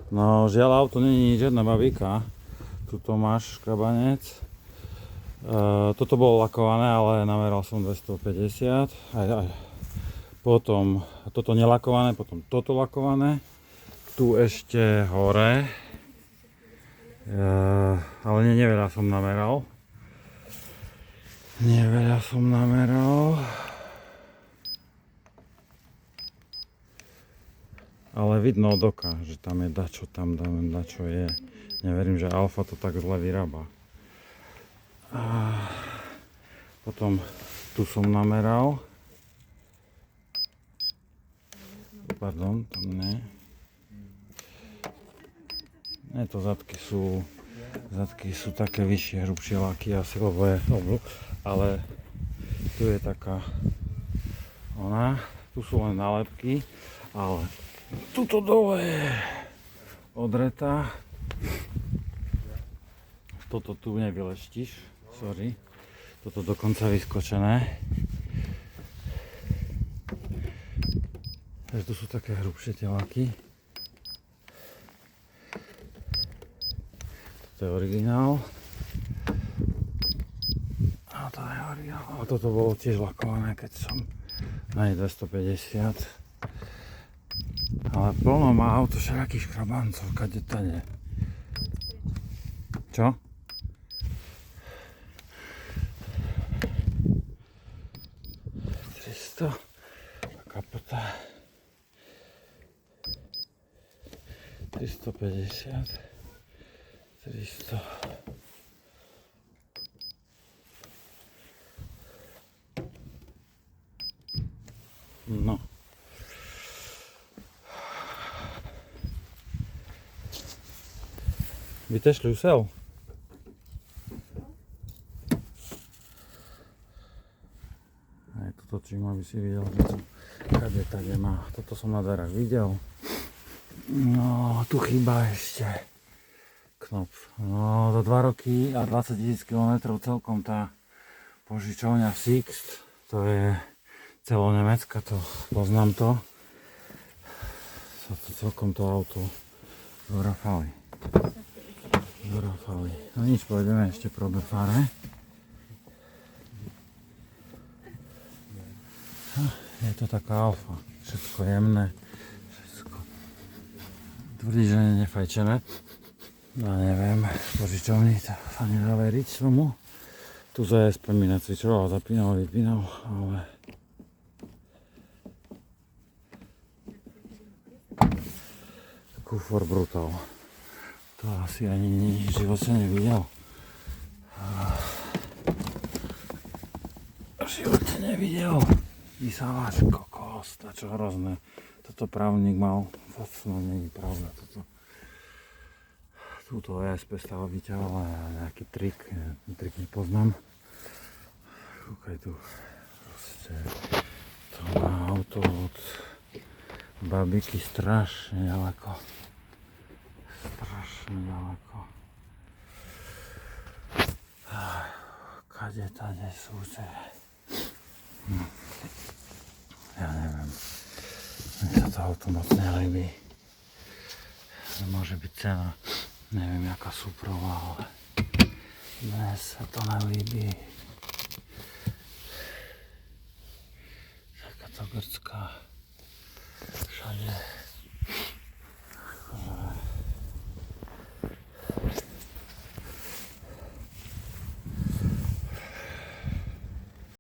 No žiaľ, auto není žiadna bavíka. Tuto máš škrabanec. Toto bolo lakované, ale nameral som 250. Potom toto nelakované, potom toto lakované. Tu ešte hore. Ale neveľa som nameral. Ale vidno od oka, že tam je dačo, tam dačo je. Neverím, že Alfa to tak zle vyrába. A potom tu som nameral. Pardon, tam ne. Ne, to zadky sú také vyššie, hrubšie laky asi, lebo je oblúk. Ale tu je taká tu sú len nálepky, ale tuto dole je odretá. Toto tu nevyleštíš, sorry. Toto dokonca vyskočené. Takže tu sú také hrubšie tie laky. Toto je originál. A to je originál. A toto bolo tiež lakované, keď som na 250. Ale plno má auto všelijakých škrabancov, kade tade. Čo? Kapota 350 300. No vytešli usel. Toto čím, aby si videl, že som kade má. Toto som na dverách videl. No, tu chýba ešte knop. No, do 2 roky a 20 000 km celkom tá požičovňa Sixt. To je celonemecká, to poznám to. Celkom to auto dorafali. No nič, pôjdeme ešte pro Befare. Je to taká Alfa, všetko jemné, všetko tvrdí, že je nefajčené. No neviem, požičovni to sa nedá veriť tomu. Tu ZSP mi nacvičoval, zapínal, vypínal, ale kufor Brutal. To asi ani v živote nevidel. Vysávač, kokos, čo hrozné. Toto právnik mal, to snad nie je pravda. Túto ESP stále vyťahol nejaký trik nepoznám. Kúkaj tu, proste to má auto od babiky strašne ďaleko. Kade tade sú ja neviem, mne sa to auto moc nelíbí. Môže byť cena, neviem jaká súprová, ale mne sa to nelíbí. Takáto grcká, všade.